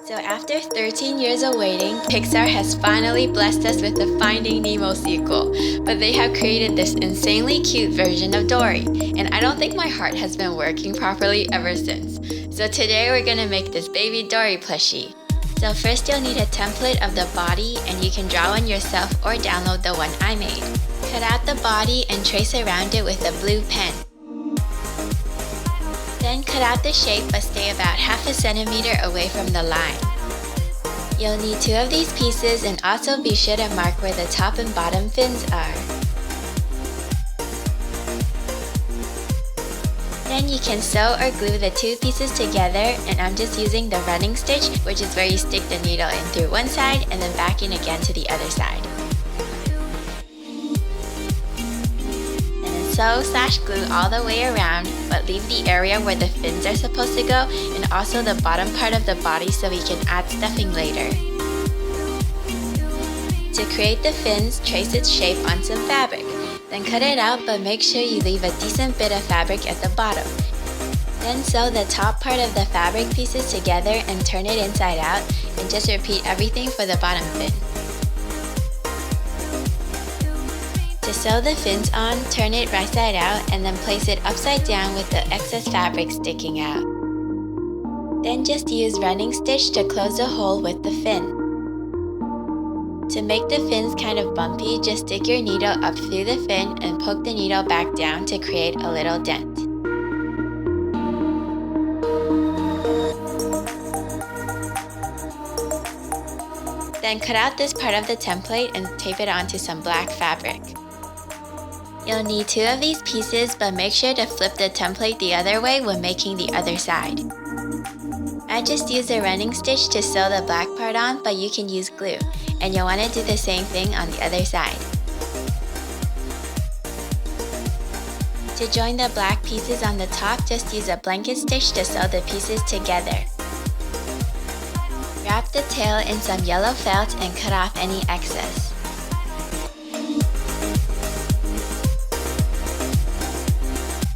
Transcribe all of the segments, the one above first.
So after 13 years of waiting, Pixar has finally blessed us with the Finding Nemo sequel, but they have created this insanely cute version of Dory, and I don't think my heart has been working properly ever since. So today we're gonna make this baby Dory plushie. So first you'll need a template of the body, and you can draw one yourself or download the one I made. Cut out the body and trace around it with a blue pen. Then cut out the shape but stay about half a centimeter away from the line. You'll need 2 of these pieces and also be sure to mark where the top and bottom fins are. Then you can sew or glue the 2 pieces together, and I'm just using the running stitch, which is where you stick the needle in through one side and then back in again to the other side. Sew/glue all the way around, but leave the area where the fins are supposed to go and also the bottom part of the body so we can add stuffing later. To create the fins, trace its shape on some fabric. Then cut it out, but make sure you leave a decent bit of fabric at the bottom. Then sew the top part of the fabric pieces together and turn it inside out, and just repeat everything for the bottom fin. To sew the fins on, turn it right side out and then place it upside down with the excess fabric sticking out. Then just use running stitch to close the hole with the fin. To make the fins kind of bumpy, just stick your needle up through the fin and poke the needle back down to create a little dent. Then cut out this part of the template and tape it onto some black fabric. You'll need 2 of these pieces, but make sure to flip the template the other way when making the other side. I just used a running stitch to sew the black part on, but you can use glue, and you'll want to do the same thing on the other side. To join the black pieces on the top, just use a blanket stitch to sew the pieces together. Wrap the tail in some yellow felt and cut off any excess.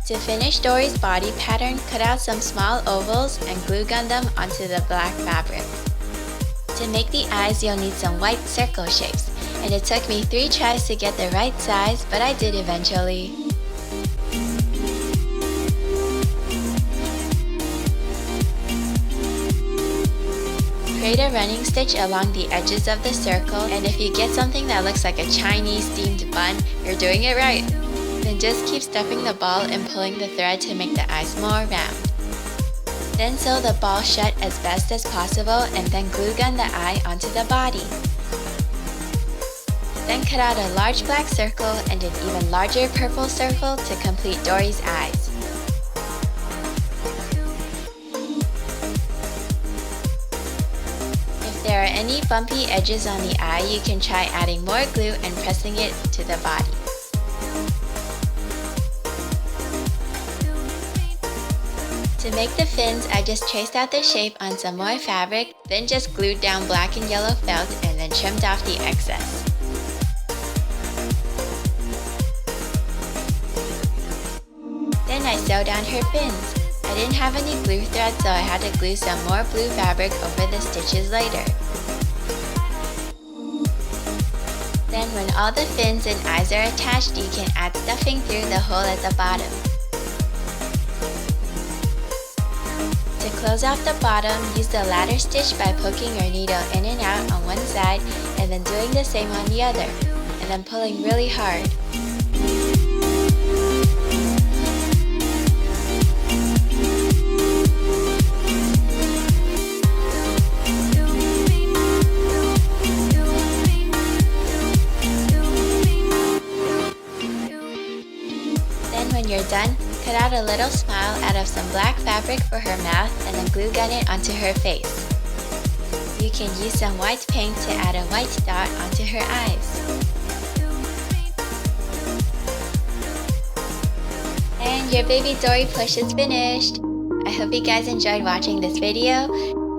To finish Dory's body pattern, cut out some small ovals and glue gun them onto the black fabric. To make the eyes, you'll need some white circle shapes, and it took me 3 tries to get the right size, but I did eventually. Create a running stitch along the edges of the circle, and if you get something that looks like a Chinese themed bun, you're doing it right. Then just keep stuffing the ball and pulling the thread to make the eyes more round. Then sew the ball shut as best as possible and then glue gun the eye onto the body. Then cut out a large black circle and an even larger purple circle to complete Dory's eyes. If there are any bumpy edges on the eye, you can try adding more glue and pressing it to the body. To make the fins, I just traced out the shape on some more fabric, then just glued down black and yellow felt and then trimmed off the excess. Then I sewed on her fins. I didn't have any glue thread, so I had to glue some more blue fabric over the stitches later. Then when all the fins and eyes are attached, you can add stuffing through the hole at the bottom. To close off the bottom, use the ladder stitch by poking your needle in and out on one side and then doing the same on the other, and then pulling really hard. Then when you're done, cut out a little smile out of some black fabric for her mouth and then glue gun it onto her face. You can use some white paint to add a white dot onto her eyes. And your baby Dory plush is finished! I hope you guys enjoyed watching this video.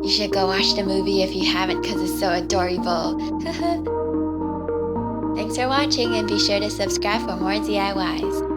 You should go watch the movie if you haven't because it's so adorable. Thanks for watching and be sure to subscribe for more DIYs.